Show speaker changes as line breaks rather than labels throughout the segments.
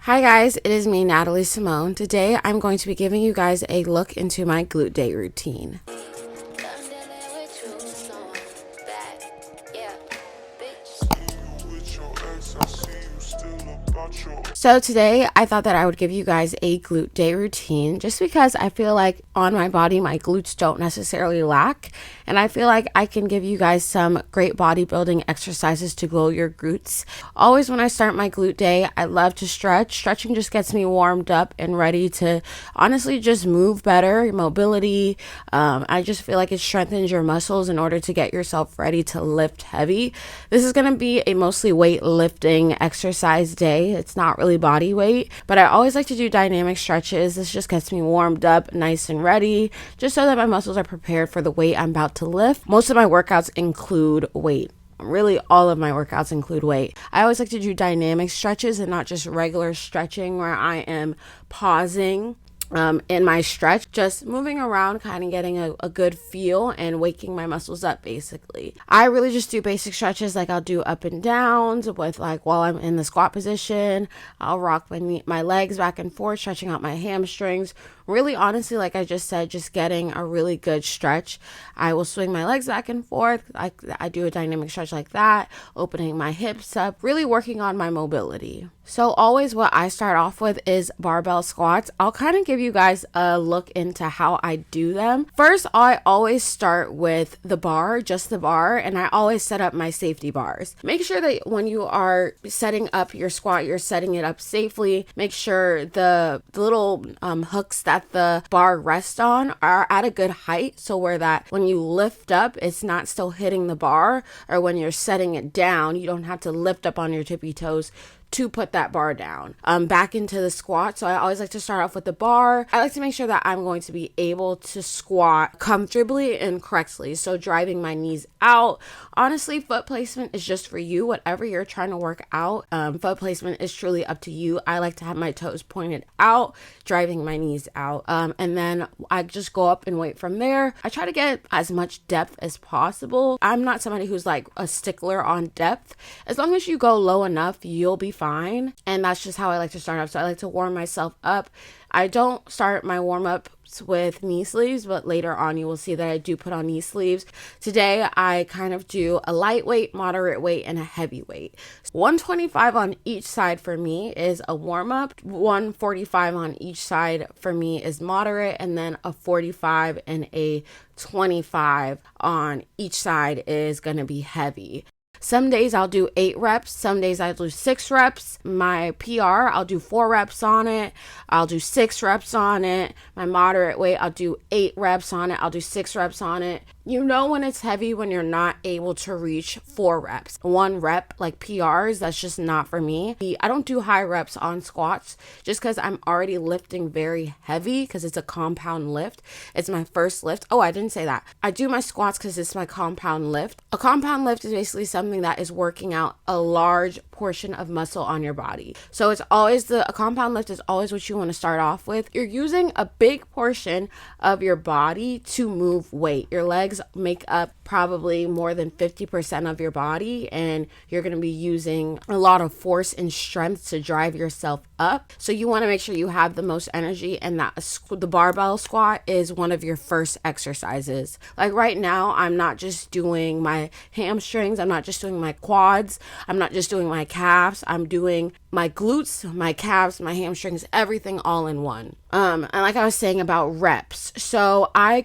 Hi guys, it is me, Natalie Simone. Today I'm going to be giving you guys a look into my glute day routine. So today I thought that I would give you guys a glute day routine just because I feel like on my body my glutes don't necessarily lack, and I feel like I can give you guys some great bodybuilding exercises to glow your glutes. Always when I start my glute day, I love to stretch. Stretching just gets me warmed up and ready to honestly just move better, mobility. I just feel like it strengthens your muscles in order to get yourself ready to lift heavy. This is going to be a mostly weightlifting exercise day. It's not really body weight, but I always like to do dynamic stretches. This just gets me warmed up, nice and ready, just so that my muscles are prepared for the weight I'm about to lift. Most of my workouts include weight. Really, all of my workouts include weight. I always like to do dynamic stretches and not just regular stretching where I am pausing in my stretch, just moving around, kind of getting a good feel and waking my muscles up. Basically, I really just do basic stretches, like I'll do up and downs with, like, while I'm in the squat position, I'll rock my legs back and forth, stretching out my hamstrings. Really, honestly, like I just said, just getting a really good stretch. I will swing my legs back and forth. I do a dynamic stretch like that, opening my hips up, really working on my mobility. So always what I start off with is barbell squats. I'll kind of give you guys a look into how I do them. First, I always start with the bar, just the bar, and I always set up my safety bars. Make sure that when you are setting up your squat, you're setting it up safely. Make sure the little hooks that the bar rests on are at a good height, so where that when you lift up, it's not still hitting the bar, or when you're setting it down, you don't have to lift up on your tippy toes to put that bar down back into the squat. So I always like to start off with the bar. I like to make sure that I'm going to be able to squat comfortably and correctly, so driving my knees out. Honestly, foot placement is just for you, whatever you're trying to work out. Foot placement is truly up to you. I like to have my toes pointed out, driving my knees out, and then I just go up and wait from there. I try to get as much depth as possible. I'm not somebody who's like a stickler on depth. As long as you go low enough, you'll be fine. And that's just how I like to start off. So I like to warm myself up. I don't start my warm-ups with knee sleeves, but later on you will see that I do put on knee sleeves. Today I kind of do a lightweight, moderate weight, and a heavy weight. 125 on each side for me is a warm-up. 145 on each side for me is moderate, and then a 45 and a 25 on each side is going to be heavy. Some days I'll do 8 reps. Some days I'll do 6 reps. My PR, I'll do 4 reps on it. I'll do 6 reps on it. My moderate weight, I'll do 8 reps on it. I'll do 6 reps on it. You know when it's heavy when you're not able to reach 4 reps. 1 rep, like PRs, that's just not for me. I don't do high reps on squats just because I'm already lifting very heavy, because it's a compound lift. It's my first lift. Oh, I didn't say that. I do my squats because it's my compound lift. A compound lift is basically something that is working out a large portion of muscle on your body. So it's always a compound lift is always what you want to start off with. You're using a big portion of your body to move weight. Your legs make up probably more than 50% of your body, and you're going to be using a lot of force and strength to drive yourself up. So you want to make sure you have the most energy, and that the barbell squat is one of your first exercises. Like right now, I'm not just doing my hamstrings, I'm not just doing my quads, I'm not just doing my calves, I'm doing my glutes, my calves, my hamstrings, everything all in one. And like I was saying about reps, so I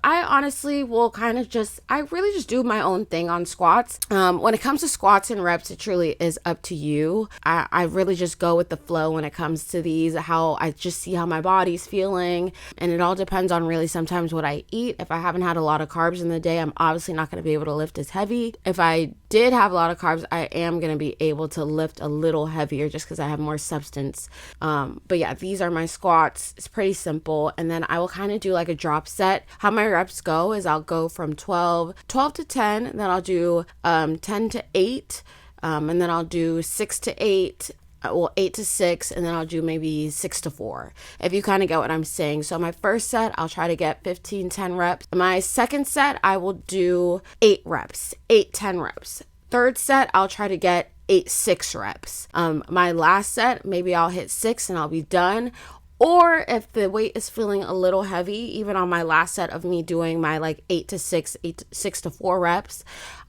honestly will I really just do my own thing on squats. When it comes to squats and reps, it truly is up to you. I really just go with the flow when it comes to these, how I just see how my body's feeling, and it all depends on really sometimes what I eat. If I haven't had a lot of carbs in the day, I'm obviously not going to be able to lift as heavy. If I did have a lot of carbs, I am going to be able to lift a little heavier just because I have more substance. But yeah, these are my squats. It's pretty simple. And then I will kind of do like a drop set. How my reps go is I'll go from 12 to 10, then I'll do 10 to 8, and then I'll do 6 to 8, 8 to 6, and then I'll do maybe 6 to 4, if you kind of get what I'm saying. So my first set, I'll try to get 10 reps. My second set, I will do 8 reps, 10 reps. Third set, I'll try to get 8 6 reps. My last set, maybe I'll hit 6 and I'll be done. Or if the weight is feeling a little heavy, even on my last set of me doing my like 8 to 6, 6 to 4 reps,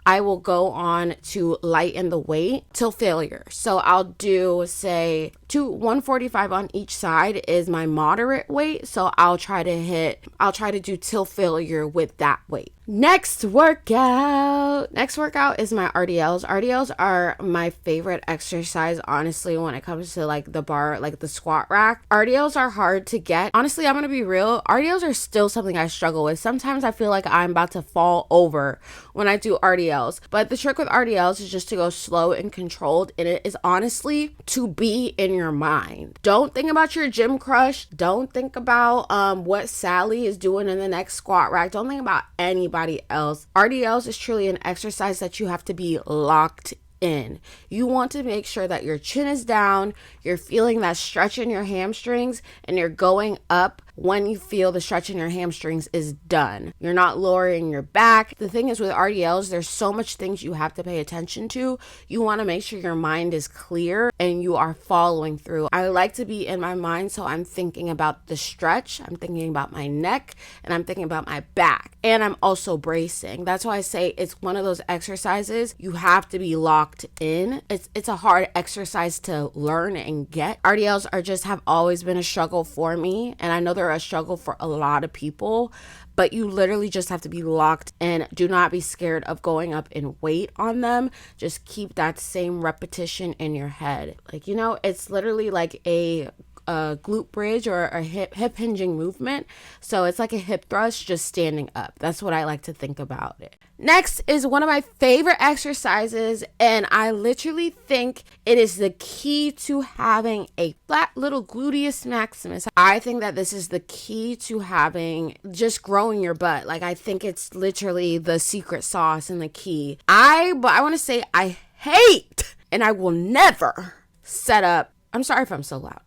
I will go on to lighten the weight till failure. So I'll do, say, 145 on each side is my moderate weight. So I'll try to do till failure with that weight. Next workout is my RDLs. RDLs are my favorite exercise, honestly, when it comes to like the bar, like the squat rack. RDLs are hard to get. Honestly, I'm going to be real. RDLs are still something I struggle with. Sometimes I feel like I'm about to fall over when I do RDLs. But the trick with RDLs is just to go slow and controlled. And it is honestly to be in your mind. Don't think about your gym crush. Don't think about what Sally is doing in the next squat rack. Don't think about anybody else. RDLs is truly an exercise that you have to be locked in. You want to make sure that your chin is down, you're feeling that stretch in your hamstrings, and you're going up when you feel the stretch in your hamstrings is done. You're not lowering your back. The thing is with RDLs, there's so much things you have to pay attention to. You want to make sure your mind is clear and you are following through. I like to be in my mind, so I'm thinking about the stretch, I'm thinking about my neck, and I'm thinking about my back. And I'm also bracing. That's why I say it's one of those exercises you have to be locked in. It's a hard exercise to learn and get. RDLs have always been a struggle for me, and I know they're a struggle for a lot of people, but you literally just have to be locked in. Do not be scared of going up in weight on them. Just keep that same repetition in your head. Like, it's literally like a glute bridge or a hip hinging movement. So it's like a hip thrust just standing up. That's what I like to think about it. Next is one of my favorite exercises, and I literally think it is the key to having a flat little gluteus maximus. I think that this is the key to having just growing your butt. Like, I think it's literally the secret sauce and the key. But I want to say I hate and I will never set up. I'm sorry if I'm so loud.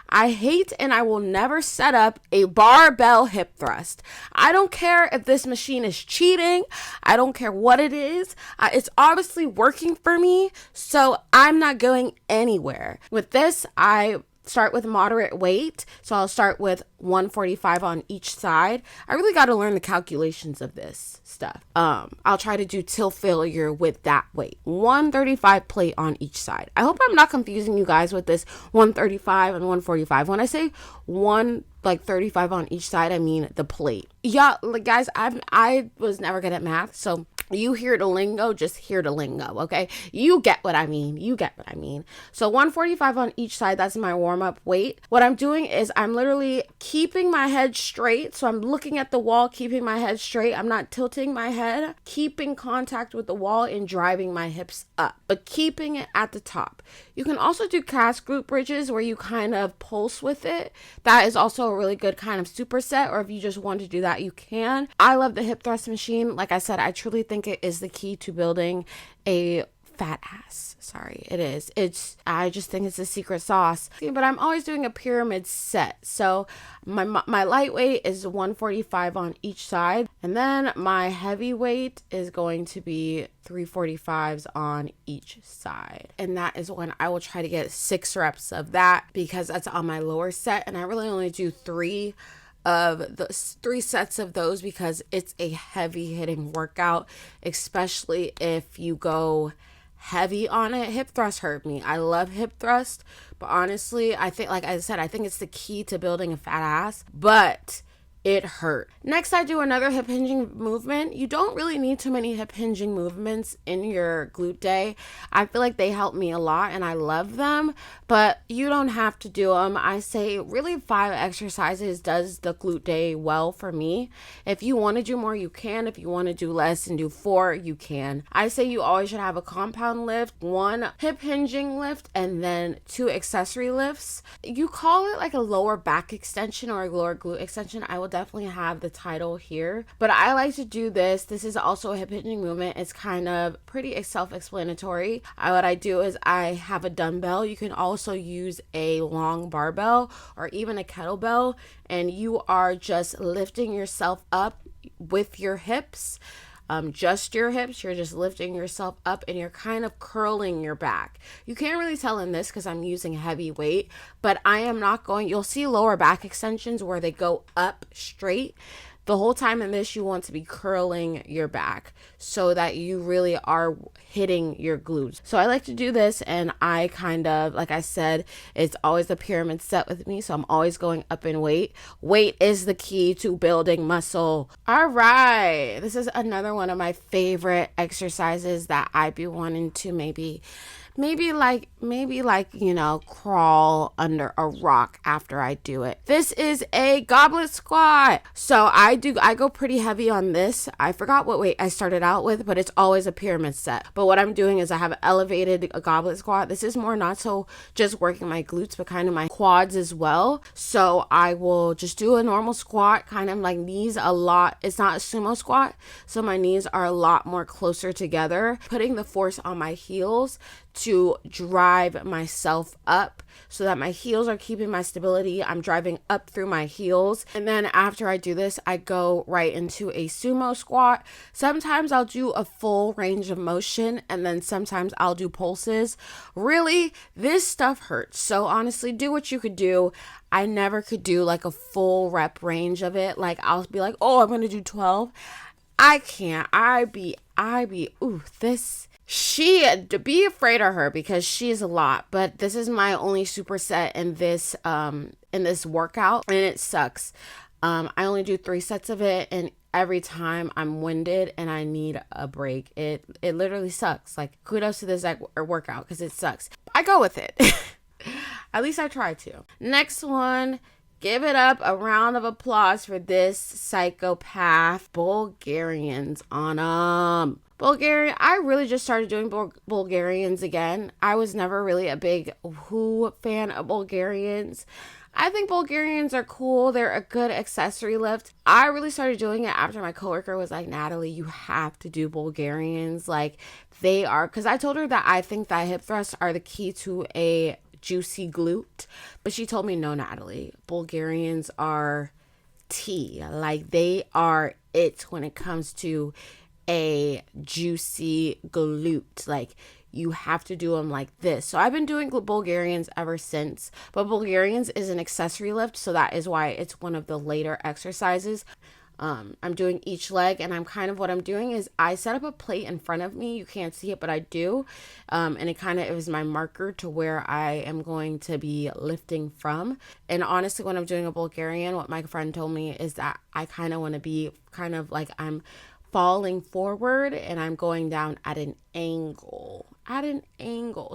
I hate and I will never set up a barbell hip thrust. I don't care if this machine is cheating. I don't care what it is. It's obviously working for me, so I'm not going anywhere. With this, I start with moderate weight. So I'll start with 145 on each side. I really got to learn the calculations of this stuff. I'll try to do till failure with that weight. 135 plate on each side. I hope I'm not confusing you guys with this 135 and 145. When I say 135 on each side, I mean the plate. Yeah, like guys, I was never good at math, so you hear the lingo, just hear the lingo, okay? You get what I mean. So 145 on each side, that's my warm-up weight. What I'm doing is I'm literally keeping my head straight. So I'm looking at the wall, keeping my head straight. I'm not tilting my head, keeping contact with the wall and driving my hips up, but keeping it at the top. You can also do calf glute bridges where you kind of pulse with it. That is also a really good kind of superset, or if you just want to do that, you can. I love the hip thrust machine. Like I said, I truly think it is the key to building a fat ass. Sorry, it is. I just think it's a secret sauce. But I'm always doing a pyramid set. So my lightweight is 145 on each side. And then my heavyweight is going to be 345s on each side. And that is when I will try to get 6 reps of that, because that's on my lower set. And I really only do 3 sets of those because it's a heavy hitting workout, especially if you go heavy on it. Hip thrust hurt me. I love hip thrust, but honestly, I think, like I said, I think it's the key to building a fat ass, but it hurt. Next, I do another hip hinging movement. You don't really need too many hip hinging movements in your glute day. I feel like they help me a lot and I love them, but you don't have to do them. I say really 5 exercises does the glute day well for me. If you want to do more, you can. If you want to do less and do 4, you can. I say you always should have a compound lift, 1 hip hinging lift, and then 2 accessory lifts. You call it like a lower back extension or a lower glute extension. I will definitely have the title here, but I like to do this. This is also a hip hinging movement. It's kind of pretty self-explanatory. What I do is I have a dumbbell. You can also use a long barbell or even a kettlebell, and you are just lifting yourself up with your hips. just your hips. You're just lifting yourself up and you're kind of curling your back. You can't really tell in this because I'm using heavy weight, but I am not going, you'll see lower back extensions where they go up straight. The whole time in this, you want to be curling your back so that you really are hitting your glutes. So I like to do this, and I kind of, like I said, it's always a pyramid set with me. So I'm always going up in weight. Weight is the key to building muscle. All right. This is another one of my favorite exercises that I'd be wanting to maybe crawl under a rock after I do it. This is a goblet squat. So I go pretty heavy on this. I forgot what weight I started out with, but it's always a pyramid set. But what I'm doing is I have elevated a goblet squat. This is more not so just working my glutes, but kind of my quads as well. So I will just do a normal squat, kind of like knees a lot. It's not a sumo squat, so my knees are a lot more closer together, putting the force on my heels to drive myself up so that my heels are keeping my stability. I'm driving up through my heels. And then after I do this, I go right into a sumo squat. Sometimes I'll do a full range of motion, and then sometimes I'll do pulses. Really, this stuff hurts. So honestly, do what you could do. I never could do like a full rep range of it. Like I'll be like, oh, I'm going to do 12. I can't. Be afraid of her because she's a lot, but this is my only superset in this workout, and it sucks. I only do 3 sets of it, and every time I'm winded and I need a break. It literally sucks. Like, kudos to this workout because it sucks. I go with it. At least I try to. Next one. Give it up a round of applause for this psychopath. Bulgarians on them. I really just started doing Bulgarians again. I was never really a big fan of Bulgarians. I think Bulgarians are cool. They're a good accessory lift. I really started doing it after my coworker was like, Natalie, you have to do Bulgarians. Like, they are, because I told her that I think that hip thrusts are the key to a juicy glute, but she told me, no, Natalie, Bulgarians are tea. Like, they are it when it comes to a juicy glute. Like, you have to do them like this. So I've been doing Bulgarians ever since, but Bulgarians is an accessory lift, so that is why it's one of the later exercises. I'm doing each leg, and what I'm doing is I set up a plate in front of me. You can't see it, but I do. And it was my marker to where I am going to be lifting from. And honestly, when I'm doing a Bulgarian, what my friend told me is that I kind of want to be kind of like I'm falling forward and I'm going down at an angle.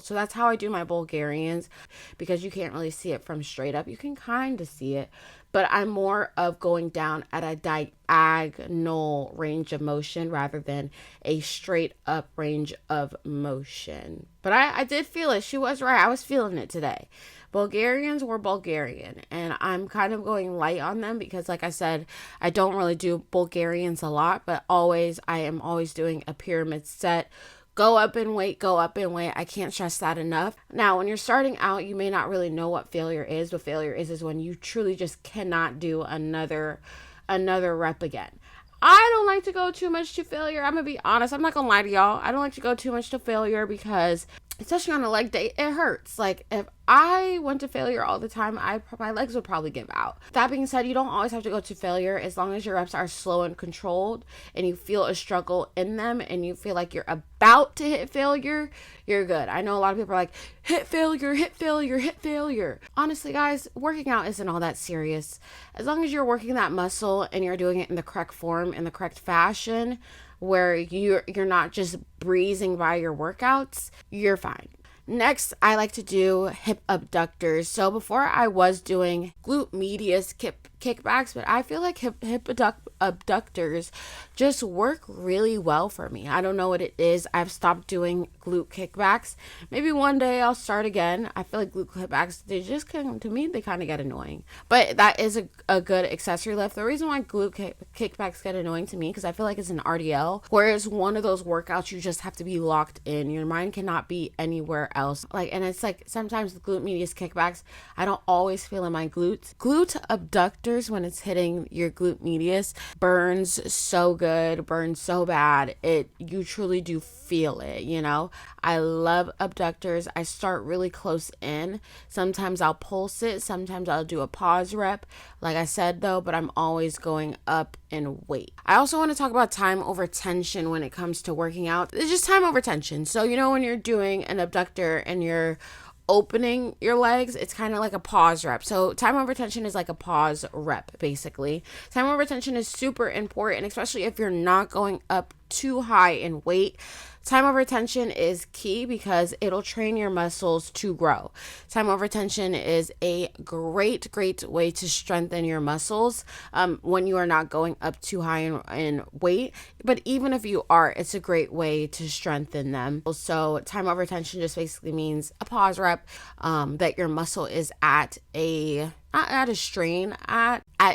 So that's how I do my Bulgarians, because you can't really see it from straight up. You can kind of see it, but I'm more of going down at a diagonal range of motion rather than a straight up range of motion. But I did feel it. She was right. I was feeling it today. Bulgarians were Bulgarian, and I'm kind of going light on them because, like I said, I don't really do Bulgarians a lot, but I am always doing a pyramid set. Go up in weight. I can't stress that enough. Now, when you're starting out, you may not really know what failure is. What failure is when you truly just cannot do another rep again. I don't like to go too much to failure. I'm going to be honest. I'm not going to lie to y'all. I don't like to go too much to failure because, especially on a leg day, it hurts. Like, if I went to failure all the time, my legs would probably give out. That being said, you don't always have to go to failure. As long as your reps are slow and controlled and you feel a struggle in them and you feel like you're about to hit failure, you're good. I know a lot of people are like, hit failure. Honestly, guys, working out isn't all that serious. As long as you're working that muscle and you're doing it in the correct form, in the correct fashion, where you're not just breezing by your workouts, you're fine. Next, I like to do hip abductors. So before I was doing glute medius kickbacks, but I feel like hip abductors just work really well for me. I don't know what it is. I've stopped doing glute kickbacks. Maybe one day I'll start again. I feel like glute kickbacks, they kind of get annoying. But that is a good accessory lift. The reason why glute kickbacks get annoying to me, because I feel like it's an RDL, whereas one of those workouts you just have to be locked in. Your mind cannot be anywhere else. And it's like sometimes the glute medius kickbacks, I don't always feel in my glutes. Glute abductors abductors when it's hitting your glute medius burns so good, burns so bad. You truly do feel it, you know. I love abductors. I start really close in. Sometimes I'll pulse it, sometimes I'll do a pause rep, like I said though, but I'm always going up in weight. I also want to talk about time over tension when it comes to working out. It's just time over tension. So you know, when you're doing an abductor and you're opening your legs, it's kind of like a pause rep. So time over tension is like a pause rep, basically. Time over tension is super important, especially if you're not going up too high in weight. Time over tension is key because it'll train your muscles to grow. Time over tension is a great way to strengthen your muscles when you are not going up too high in weight. But even if you are, it's a great way to strengthen them. So time over tension just basically means a pause rep that your muscle is at not at a strain,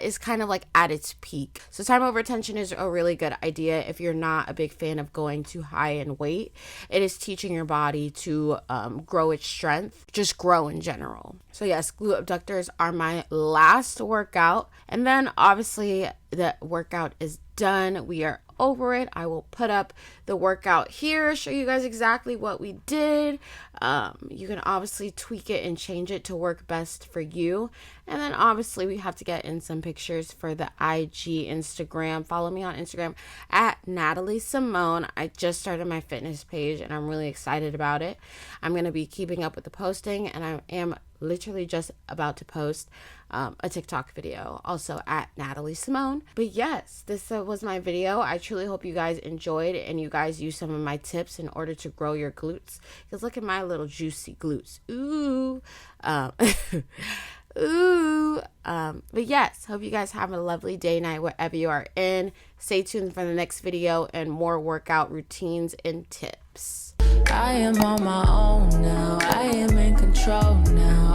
is kind of like at its peak. So time over tension is a really good idea if you're not a big fan of going too high in weight. It is teaching your body to grow its strength, just grow in general. So yes, glute abductors are my last workout. And then obviously the workout is done. We are over it. I will put up the workout here, show you guys exactly what we did. You can obviously tweak it and change it to work best for you. And then obviously we have to get in some pictures for the IG Instagram. Follow me on Instagram at Natalie Simone. I just started my fitness page and I'm really excited about it. I'm going to be keeping up with the posting, and I am literally just about to post a TikTok video also at Natalie Simone. But yes, this was my video. I truly hope you guys enjoyed and you guys use some of my tips in order to grow your glutes, because look at my little juicy glutes. Ooh. Ooh. But yes, hope you guys have a lovely day, night, wherever you are in. Stay tuned for the next video and more workout routines and tips.
I am on my own now. I am in control now.